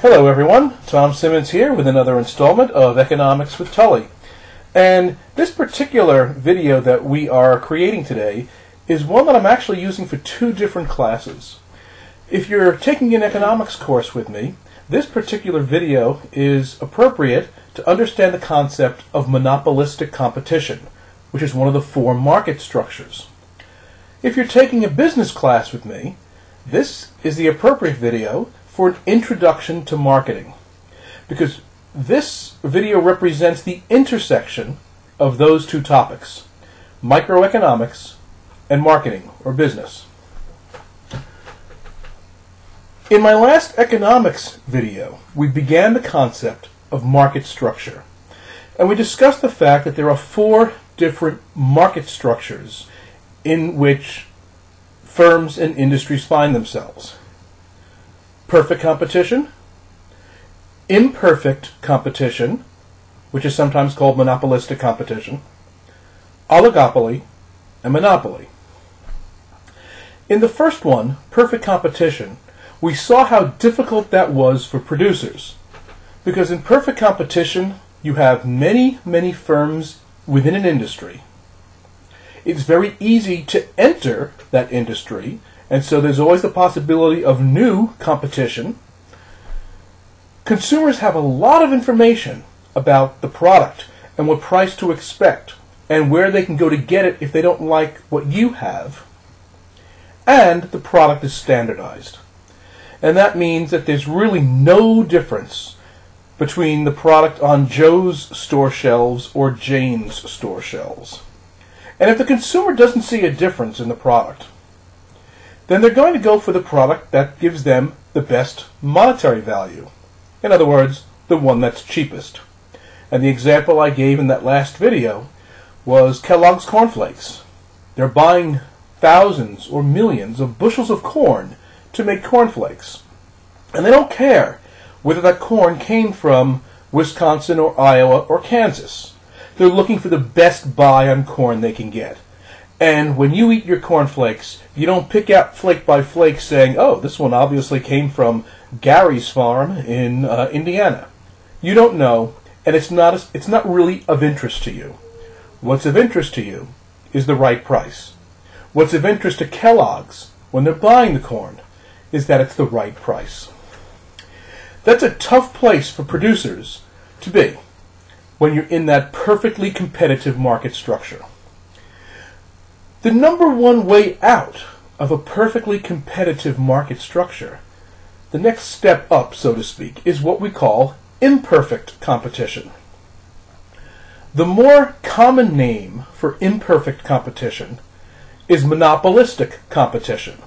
Hello everyone, Tom Simmons here with another installment of Economics with Tully. And this particular video that we are creating today is one that I'm actually using for two different classes. If you're taking an economics course with me, this particular video is appropriate to understand the concept of monopolistic competition, which is one of the four market structures. If you're taking a business class with me, this is the appropriate video for an introduction to marketing, because this video represents the intersection of those two topics, microeconomics and marketing or business. In my last economics video, we began the concept of market structure, and we discussed the fact that there are four different market structures in which firms and industries find themselves. Perfect competition, imperfect competition, which is sometimes called monopolistic competition, oligopoly, and monopoly. In the first one, perfect competition, we saw how difficult that was for producers, because in perfect competition you have many firms within an industry. It's very easy to enter that industry, and so there's always the possibility of new competition. Consumers have a lot of information about the product and what price to expect and where they can go to get it if they don't like what you have. And the product is standardized. And that means that there's really no difference between the product on Joe's store shelves or Jane's store shelves. And if the consumer doesn't see a difference in the product, then they're going to go for the product that gives them the best monetary value. In other words, the one that's cheapest. And the example I gave in that last video was Kellogg's cornflakes. They're buying thousands or millions of bushels of corn to make cornflakes. And they don't care whether that corn came from Wisconsin or Iowa or Kansas. They're looking for the best buy on corn they can get. And when you eat your cornflakes, you don't pick out flake by flake saying, oh, this one obviously came from Gary's farm in Indiana. You don't know, and it's not really of interest to you. What's of interest to you is the right price. What's of interest to Kellogg's when they're buying the corn is that it's the right price. That's a tough place for producers to be when you're in that perfectly competitive market structure. The number one way out of a perfectly competitive market structure, the next step up, so to speak, is what we call imperfect competition. The more common name for imperfect competition is monopolistic competition.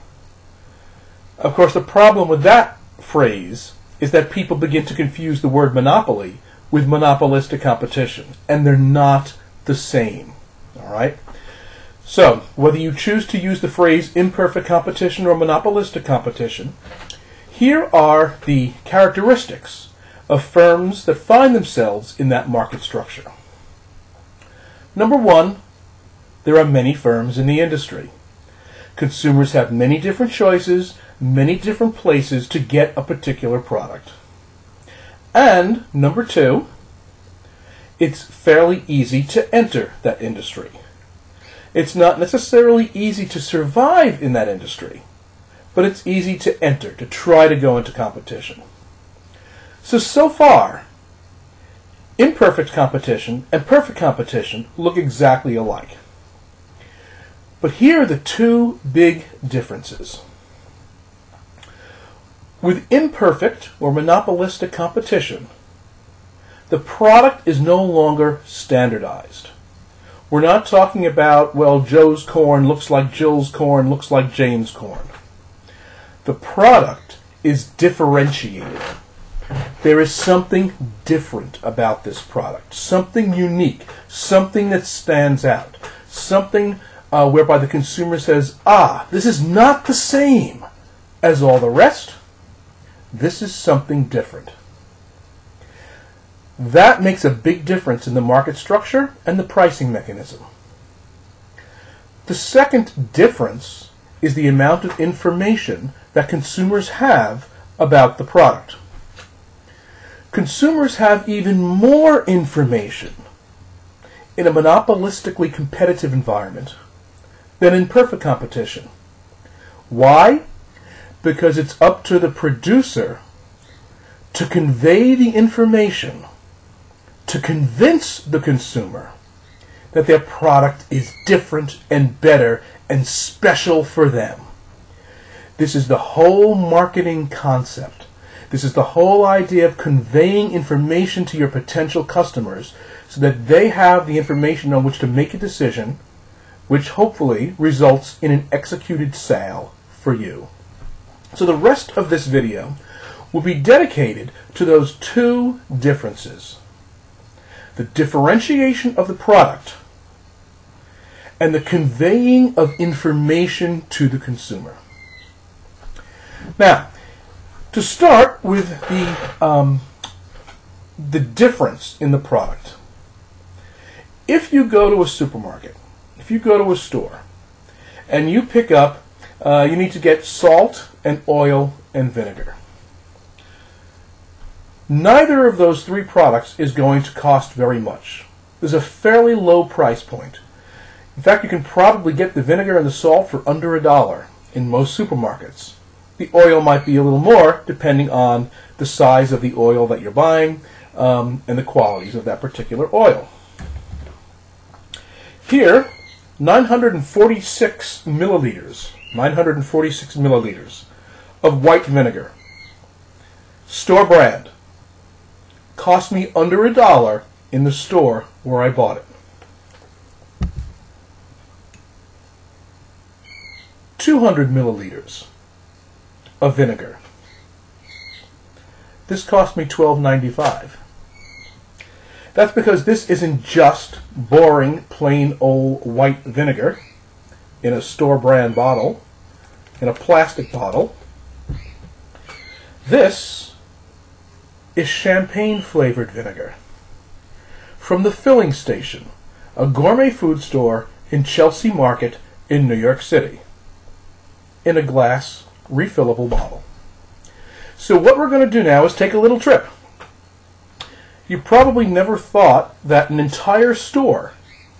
Of course, the problem with that phrase is that people begin to confuse the word monopoly with monopolistic competition, and they're not the same. All right? So, whether you choose to use the phrase imperfect competition or monopolistic competition, here are the characteristics of firms that find themselves in that market structure. Number one, there are many firms in the industry. Consumers have many different choices, many different places to get a particular product. And number two, it's fairly easy to enter that industry. It's not necessarily easy to survive in that industry, but it's easy to enter, to try to go into competition. So far, imperfect competition and perfect competition look exactly alike. But here are the two big differences. With imperfect or monopolistic competition, the product is no longer standardized. We're not talking about, well, Joe's corn looks like Jill's corn, looks like Jane's corn. The product is differentiated. There is something different about this product, something unique, something that stands out, something whereby the consumer says, this is not the same as all the rest. This is something different. That makes a big difference in the market structure and the pricing mechanism. The second difference is the amount of information that consumers have about the product. consumers have even more information in a monopolistically competitive environment than in perfect competition. Why? Because it's up to the producer to convey the information, to convince the consumer that their product is different and better and special for them. This is the whole marketing concept. This is the whole idea of conveying information to your potential customers so that they have the information on which to make a decision, which hopefully results in an executed sale for you. So the rest of this video will be dedicated to those two differences: the differentiation of the product and the conveying of information to the consumer. Now, to start with the difference in the product. If you go to a supermarket, if you go to a store, and you pick up, you need to get salt and oil and vinegar. Neither of those three products is going to cost very much. There's a fairly low price point. In fact, you can probably get the vinegar and the salt for under $1 in most supermarkets. The oil might be a little more, depending on the size of the oil that you're buying and the qualities of that particular oil. Here, 946 milliliters of white vinegar, store brand, cost me under $1 in the store where I bought it. 200 milliliters of vinegar. This cost me $12.95. That's because this isn't just boring, plain old white vinegar in a store brand bottle, in a plastic bottle. This is champagne flavored vinegar from the Filling Station, a gourmet food store in Chelsea Market in New York City, in a glass refillable bottle. So what we're going to do now is take a little trip. You probably never thought that an entire store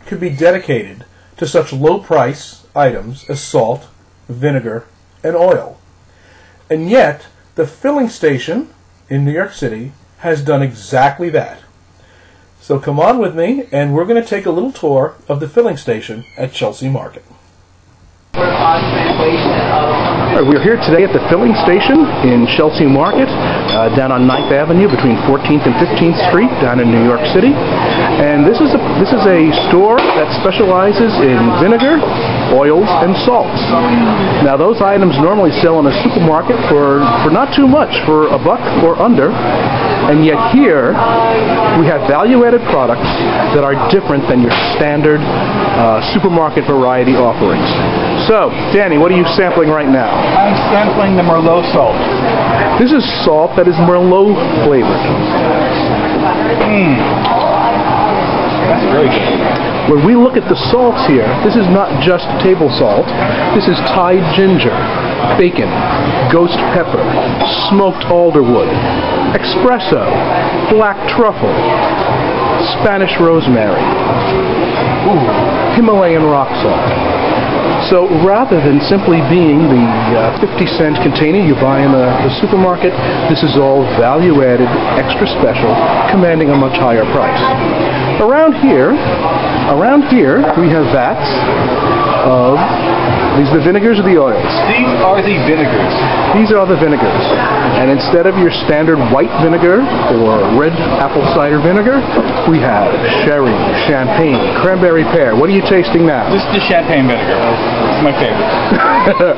could be dedicated to such low price items as salt, vinegar, and oil. And yet, the Filling Station in New York City has done exactly that. So come on with me, and we're going to take a little tour of the Filling Station at Chelsea Market. We're here today at the Filling Station in Chelsea Market, down on 9th Avenue between 14th and 15th Street, down in New York City. And this is a store that specializes in vinegar, oils, and salts. Now, those items normally sell in a supermarket for not too much, for $1 or under. And yet here, we have value-added products that are different than your standard supermarket variety offerings. So, Danny, what are you sampling right now? I'm sampling the Merlot salt. This is salt that is Merlot flavored. That's very good. When we look at the salts here, this is not just table salt. This is Thai ginger, bacon, ghost pepper, smoked alderwood, espresso, black truffle, Spanish rosemary, Himalayan rock salt. So rather than simply being the 50-cent container you buy in the supermarket, this is all value-added, extra special, commanding a much higher price. Around here, we have vats of, these are the vinegars or the oils? These are the vinegars. These are the vinegars. And instead of your standard white vinegar or red apple cider vinegar, we have sherry, champagne, cranberry pear. What are you tasting now? This is the champagne vinegar. It's my favorite.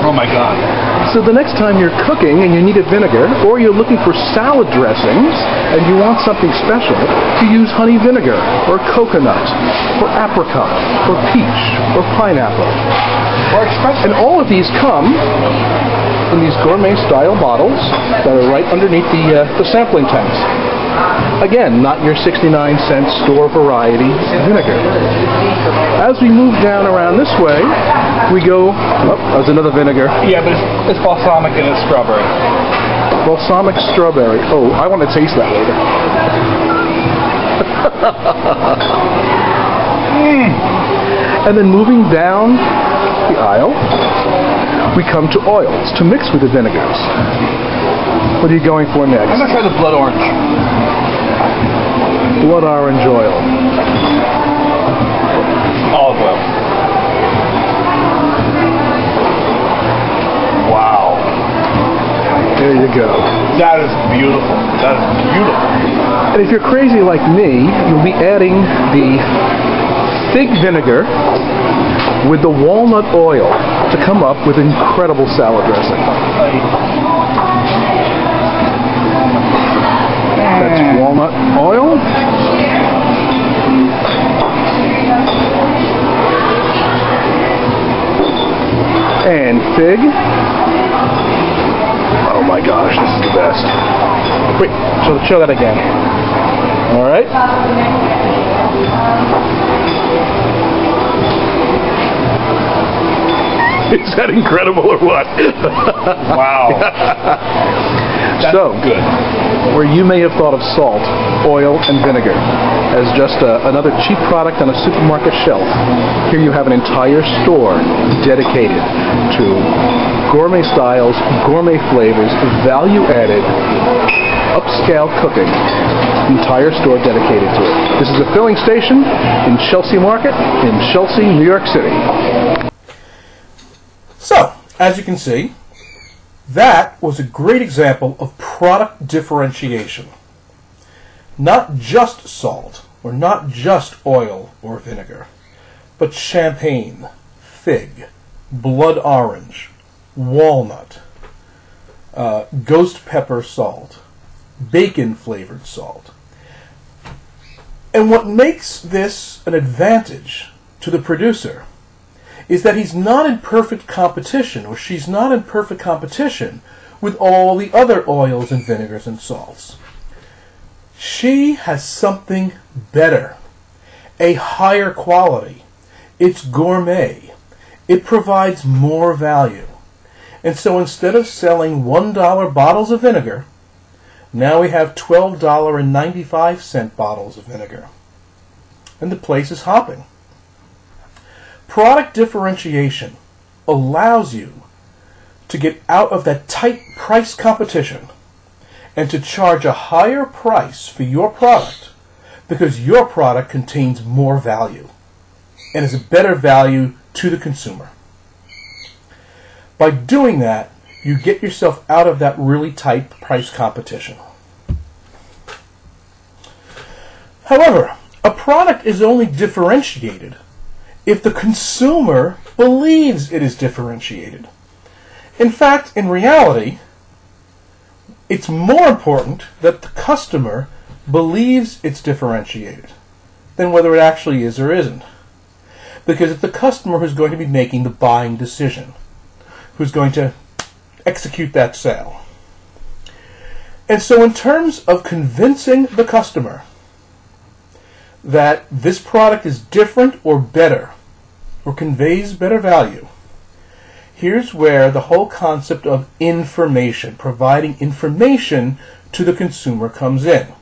Oh my God. So the next time you're cooking and you need a vinegar, or you're looking for salad dressings and you want something special, you use honey vinegar, or coconut, or apricot, or peach, or pineapple. Or espresso. And all of these come in these gourmet style bottles that are right underneath the sampling tanks. Again, not your 69-cent store variety vinegar. As we move down around this way, we go, oh, there's another vinegar. Yeah, but it's balsamic and it's strawberry. Balsamic strawberry. Oh, I want to taste that later. And then moving down the aisle, we come to oils to mix with the vinegars. What are you going for next? I'm going to try the blood orange. Blood orange oil. Olive oil. Wow. There you go. That is beautiful. That is beautiful. And if you're crazy like me, you'll be adding the fig vinegar with the walnut oil to come up with incredible salad dressing. That's walnut oil. And fig. Oh my gosh, this is the best. Wait, show that again. All right. Is that incredible or what? Wow. That's so good. Where you may have thought of salt, oil, and vinegar as just another cheap product on a supermarket shelf, here you have an entire store dedicated to gourmet styles, gourmet flavors, value-added, upscale cooking. Entire store dedicated to it. This is a filling station in Chelsea Market in Chelsea, New York City. So, as you can see, that was a great example of product differentiation. Not just salt, or not just oil or vinegar, but champagne, fig, blood orange, walnut, ghost pepper salt, bacon-flavored salt. And what makes this an advantage to the producer is that he's not in perfect competition, or she's not in perfect competition with all the other oils and vinegars and salts. She has something better, a higher quality. It's gourmet. It provides more value. And so instead of selling $1 bottles of vinegar, now we have $12.95 bottles of vinegar. And the place is hopping. Product differentiation allows you to get out of that tight price competition and to charge a higher price for your product because your product contains more value and is a better value to the consumer. By doing that, you get yourself out of that really tight price competition. However, a product is only differentiated if the consumer believes it is differentiated. In fact, in reality, it's more important that the customer believes it's differentiated than whether it actually is or isn't. Because it's the customer who's going to be making the buying decision, who's going to execute that sale. And so in terms of convincing the customer that this product is different or better, or conveys better value, here's where the whole concept of information, providing information to the consumer, comes in.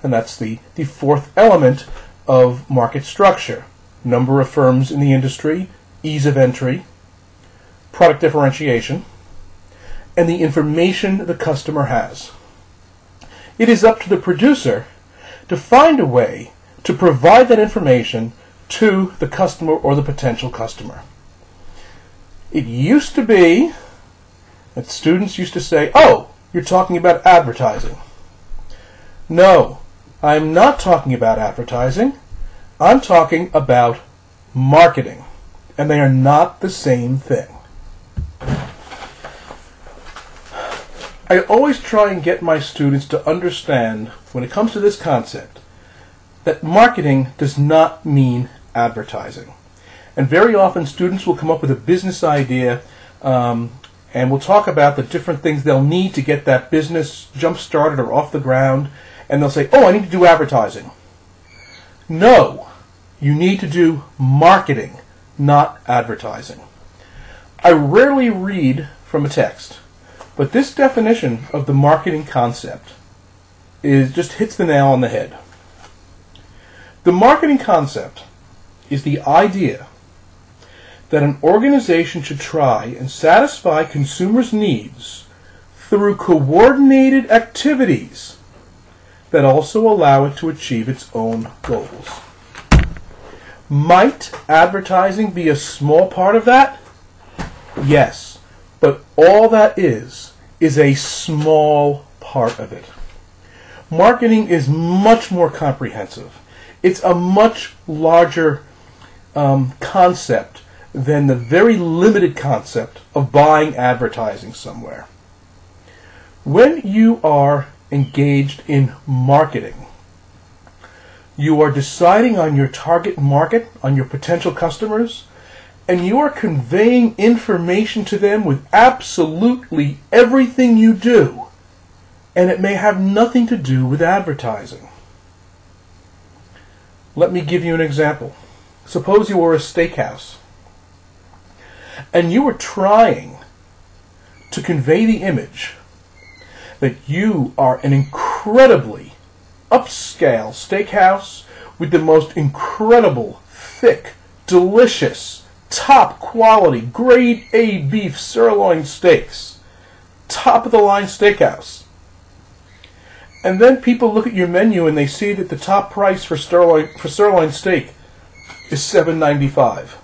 And that's the fourth element of market structure. Number of firms in the industry, ease of entry, product differentiation, and the information the customer has. It is up to the producer to find a way to provide that information to the customer or the potential customer. It used to be that students used to say, "Oh, you're talking about advertising." No, I'm not talking about advertising. I'm talking about marketing, and they are not the same thing. I always try and get my students to understand, when it comes to this concept, that marketing does not mean advertising. And very often students will come up with a business idea and we'll talk about the different things they'll need to get that business jump-started or off the ground. and they'll say, oh, I need to do advertising. No, you need to do marketing, not advertising. I rarely read from a text, but this definition of the marketing concept just hits the nail on the head. The marketing concept is the idea that an organization should try and satisfy consumers' needs through coordinated activities that also allow it to achieve its own goals. Might advertising be a small part of that? Yes, but all that is a small part of it. Marketing is much more comprehensive. It's a much larger concept than the very limited concept of buying advertising somewhere. When you are engaged in marketing, you are deciding on your target market, on your potential customers, and you are conveying information to them with absolutely everything you do, and it may have nothing to do with advertising. Let me give you an example. Suppose you were a steakhouse, and you were trying to convey the image that you are an incredibly upscale steakhouse with the most incredible, thick, delicious, top quality, grade A beef sirloin steaks. Top of the line steakhouse. And then people look at your menu and they see that the top price for sirloin steak is $7.95.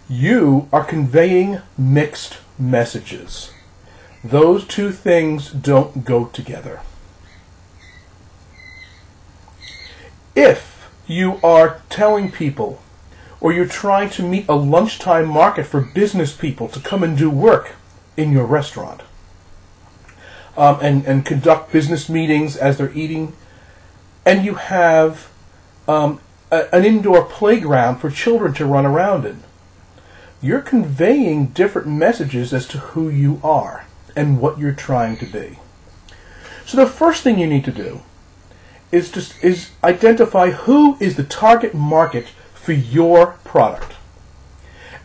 You are conveying mixed messages. Those two things don't go together. If you are telling people, or you're trying to meet a lunchtime market for business people to come and do work in your restaurant, and conduct business meetings as they're eating, and you have an indoor playground for children to run around in, you're conveying different messages as to who you are and what you're trying to be. So the first thing you need to do is identify who is the target market for your product.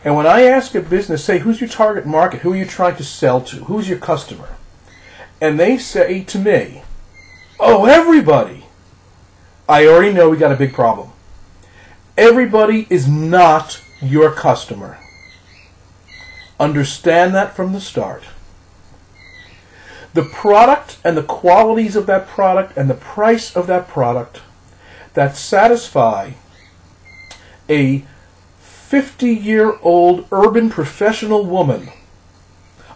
And when I ask a business, say, who's your target market? Who are you trying to sell to? Who's your customer? And they say to me, oh, everybody. I already know we got a big problem. Everybody is not your customer. Understand that from the start. The product and the qualities of that product and the price of that product that satisfy a 50-year-old urban professional woman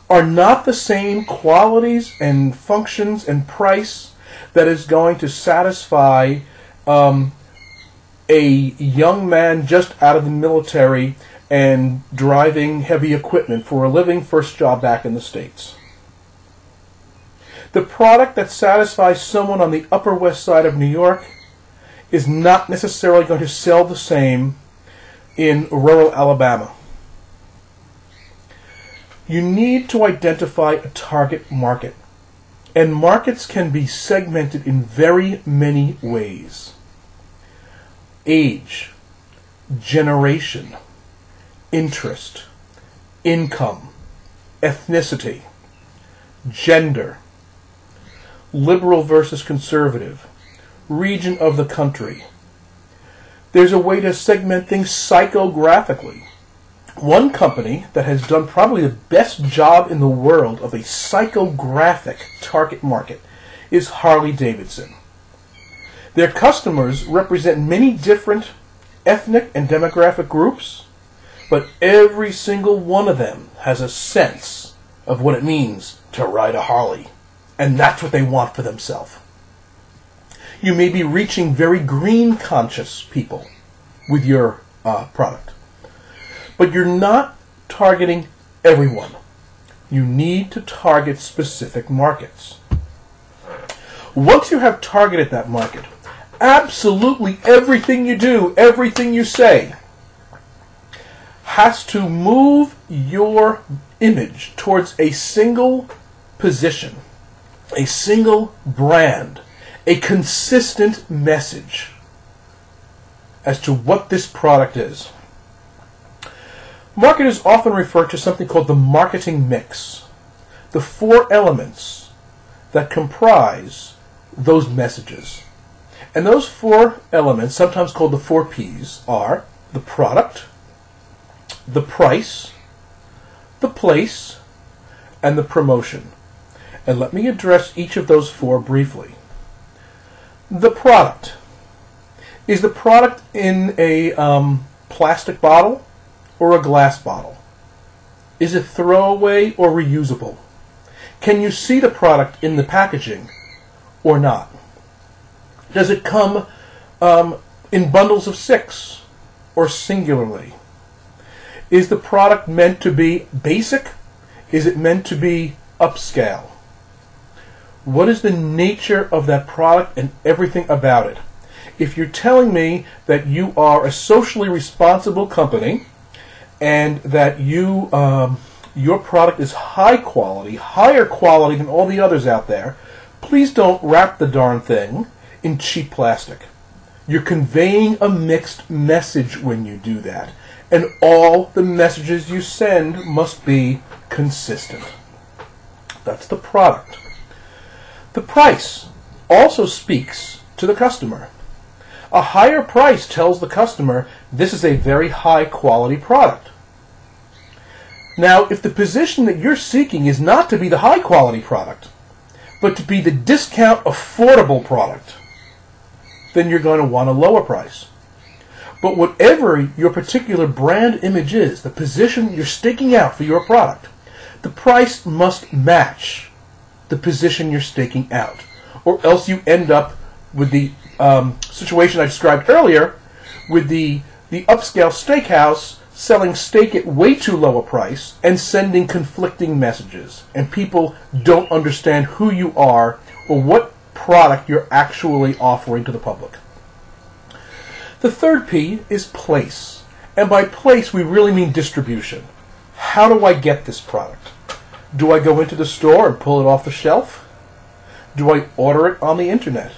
are not the same qualities and functions and price that is going to satisfy a young man just out of the military and driving heavy equipment for a living, first job back in the States. The product that satisfies someone on the Upper West Side of New York is not necessarily going to sell the same in rural Alabama. You need to identify a target market. And markets can be segmented in very many ways. Age, generation, interest, income, ethnicity, gender, liberal versus conservative, region of the country. There's a way to segment things psychographically. One company that has done probably the best job in the world of a psychographic target market is Harley-Davidson. Their customers represent many different ethnic and demographic groups, but every single one of them has a sense of what it means to ride a Harley, and that's what they want for themselves. You may be reaching very green conscious people with your product, but you're not targeting everyone. You need to target specific markets. Once you have targeted that market, absolutely everything you do, everything you say, has to move your image towards a single position, a single brand, a consistent message as to what this product is. Marketers often refer to something called the marketing mix, the 4 elements that comprise those messages. And those 4 elements, sometimes called the 4 Ps, are the product, the price, the place, and the promotion. And let me address each of those 4 briefly. The product. Is the product in a plastic bottle or a glass bottle? Is it throwaway or reusable? Can you see the product in the packaging or not? Does it come in bundles of 6 or singularly? Is the product meant to be basic? Is it meant to be upscale? What is the nature of that product and everything about it? If you're telling me that you are a socially responsible company and that your product is high quality, higher quality than all the others out there, please don't wrap the darn thing in cheap plastic. You're conveying a mixed message when you do that, and all the messages you send must be consistent. That's the product. The price also speaks to the customer. A higher price tells the customer this is a very high quality product. Now, if the position that you're seeking is not to be the high quality product, but to be the discount affordable product, then you're going to want a lower price. But whatever your particular brand image is, the position you're staking out for your product, the price must match the position you're staking out, or else you end up with the situation I described earlier, with the upscale steakhouse selling steak at way too low a price and sending conflicting messages, and people don't understand who you are or what product you're actually offering to the public. The third P is place, and by place we really mean distribution. How do I get this product? Do I go into the store and pull it off the shelf? Do I order it on the internet?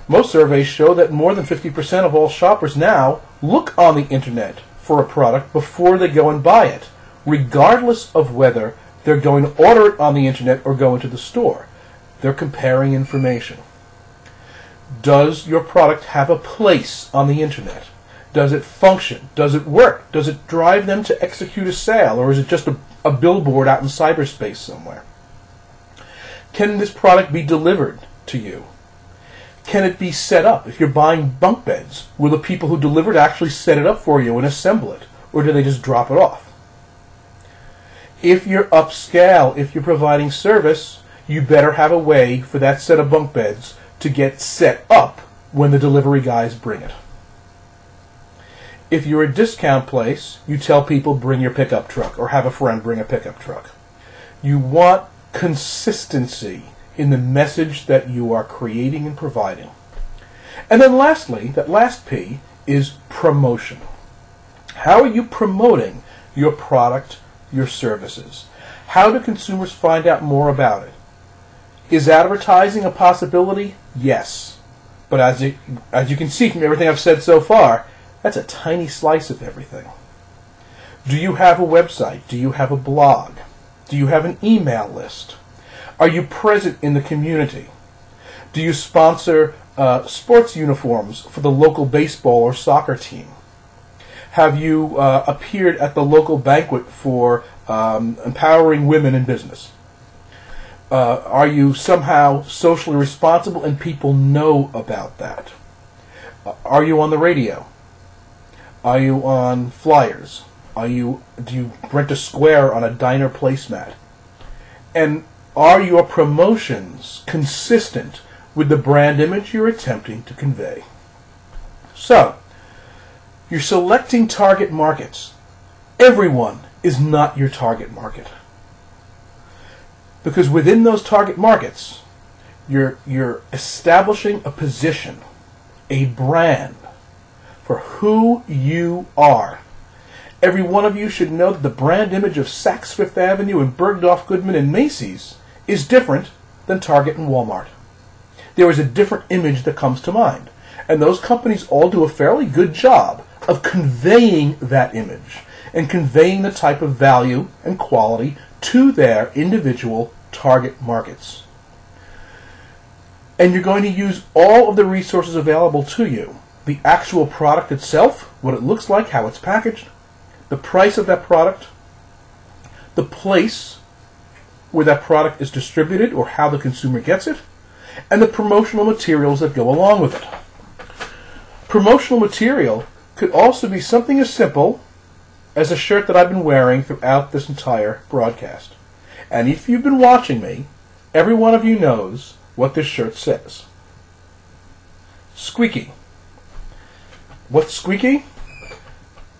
Most surveys show that more than 50% of all shoppers now look on the internet for a product before they go and buy it, regardless of whether they're going to order it on the internet or go into the store. They're comparing information. Does your product have a place on the internet? Does it function? Does it work? Does it drive them to execute a sale, or is it just a billboard out in cyberspace somewhere? Can this product be delivered to you? Can it be set up? If you're buying bunk beds, will the people who deliver it actually set it up for you and assemble it, or do they just drop it off? If you're upscale, if you're providing service, you better have a way for that set of bunk beds to get set up when the delivery guys bring it. If you're a discount place, you tell people bring your pickup truck, or have a friend bring a pickup truck. You want consistency in the message that you are creating and providing. And then lastly, that last P is promotion. How are you promoting your product, your services? How do consumers find out more about it? Is advertising a possibility? Yes. But as you can see from everything I've said so far, that's a tiny slice of everything. Do you have a website? Do you have a blog? Do you have an email list? Are you present in the community? Do you sponsor sports uniforms for the local baseball or soccer team? Have you appeared at the local banquet for empowering women in business? Are you somehow socially responsible and people know about that? Are you on the radio? Are you on flyers? Do you rent a square on a diner placemat? And are your promotions consistent with the brand image you're attempting to convey? So, you're selecting target markets. Everyone is not your target market. Because within those target markets, you're establishing a position, a brand, for who you are. Every one of you should know that the brand image of Saks Fifth Avenue and Bergdorf Goodman and Macy's is different than Target and Walmart. There is a different image that comes to mind. And those companies all do a fairly good job of conveying that image and conveying the type of value and quality to their individual target markets. And you're going to use all of the resources available to you. The actual product itself, what it looks like, how it's packaged, the price of that product, the place where that product is distributed or how the consumer gets it, and the promotional materials that go along with it. Promotional material could also be something as simple as a shirt that I've been wearing throughout this entire broadcast. And if you've been watching me, every one of you knows what this shirt says. Squeaking. What's Squeaky?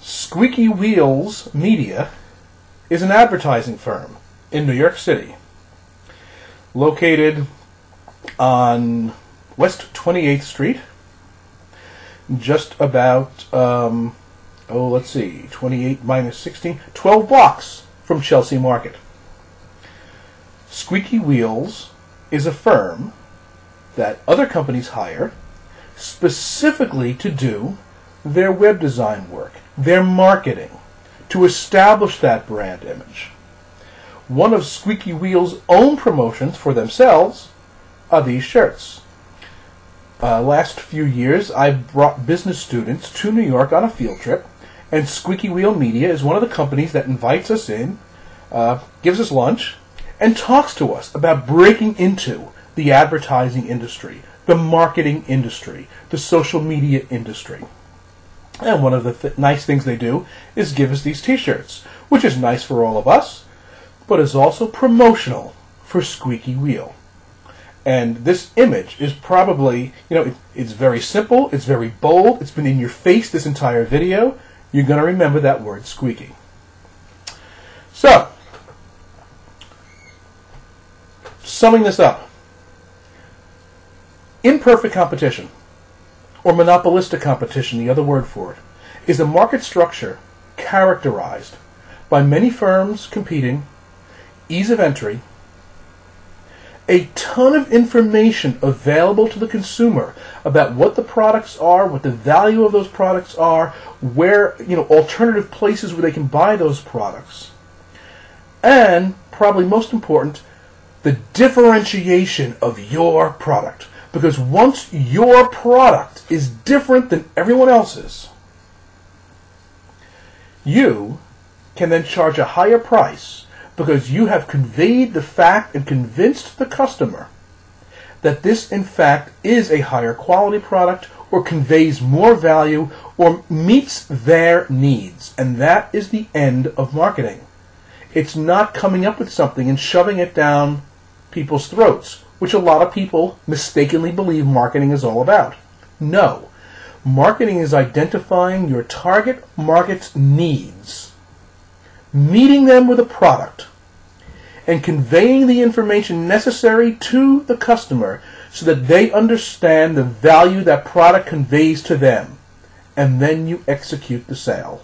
Squeaky Wheels Media is an advertising firm in New York City, located on West 28th Street, just about, 28 minus 16, 12 blocks from Chelsea Market. Squeaky Wheels is a firm that other companies hire specifically to do their web design work, their marketing, to establish that brand image. One of Squeaky Wheels' own promotions for themselves are these shirts. Last few years, I've brought business students to New York on a field trip, and Squeaky Wheel Media is one of the companies that invites us in, gives us lunch, and talks to us about breaking into the advertising industry, the marketing industry, the social media industry. And one of the nice things they do is give us these t-shirts, which is nice for all of us, but is also promotional for Squeaky Wheel. And this image is probably, it's very simple, it's very bold, it's been in your face this entire video. You're going to remember that word, squeaky. So, summing this up, imperfect competition, or monopolistic competition, the other word for it, is a market structure characterized by many firms competing, ease of entry, a ton of information available to the consumer about what the products are, what the value of those products are, where, alternative places where they can buy those products. And, probably most important, the differentiation of your product. Because once your product is different than everyone else's, you can then charge a higher price because you have conveyed the fact and convinced the customer that this, in fact, is a higher quality product or conveys more value or meets their needs. And that is the end of marketing. It's not coming up with something and shoving it down people's throats, which a lot of people mistakenly believe marketing is all about. No. Marketing is identifying your target market's needs, meeting them with a product, and conveying the information necessary to the customer so that they understand the value that product conveys to them, and then you execute the sale.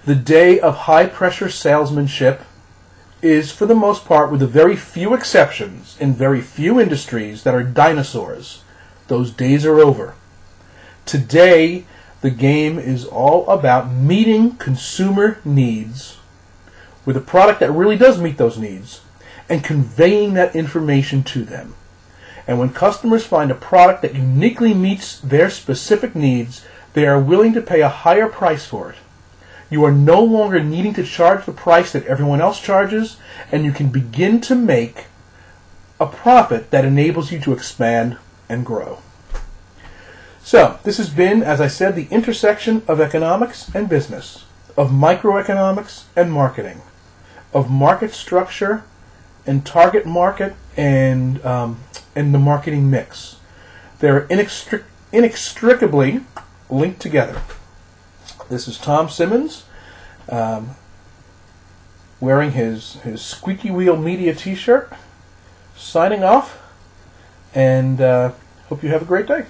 The day of high-pressure salesmanship is, for the most part, with a very few exceptions in very few industries that are dinosaurs. Those days are over. Today, the game is all about meeting consumer needs with a product that really does meet those needs and conveying that information to them. And when customers find a product that uniquely meets their specific needs, they are willing to pay a higher price for it. You are no longer needing to charge the price that everyone else charges, and you can begin to make a profit that enables you to expand and grow. So, this has been, as I said, the intersection of economics and business, of microeconomics and marketing, of market structure and target market and the marketing mix. They're inextricably linked together. This is Tom Simmons wearing his Squeaky Wheel Media t-shirt, signing off, and hope you have a great day.